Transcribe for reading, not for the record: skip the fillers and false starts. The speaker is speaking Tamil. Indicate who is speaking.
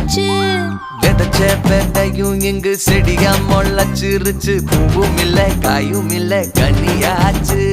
Speaker 1: ஆச்சு.
Speaker 2: விதைச்ச விதையும் இங்கு செடியா முளைச்சிருச்சு. பூவும் இல்ல காயும் இல்ல கனியாச்சு.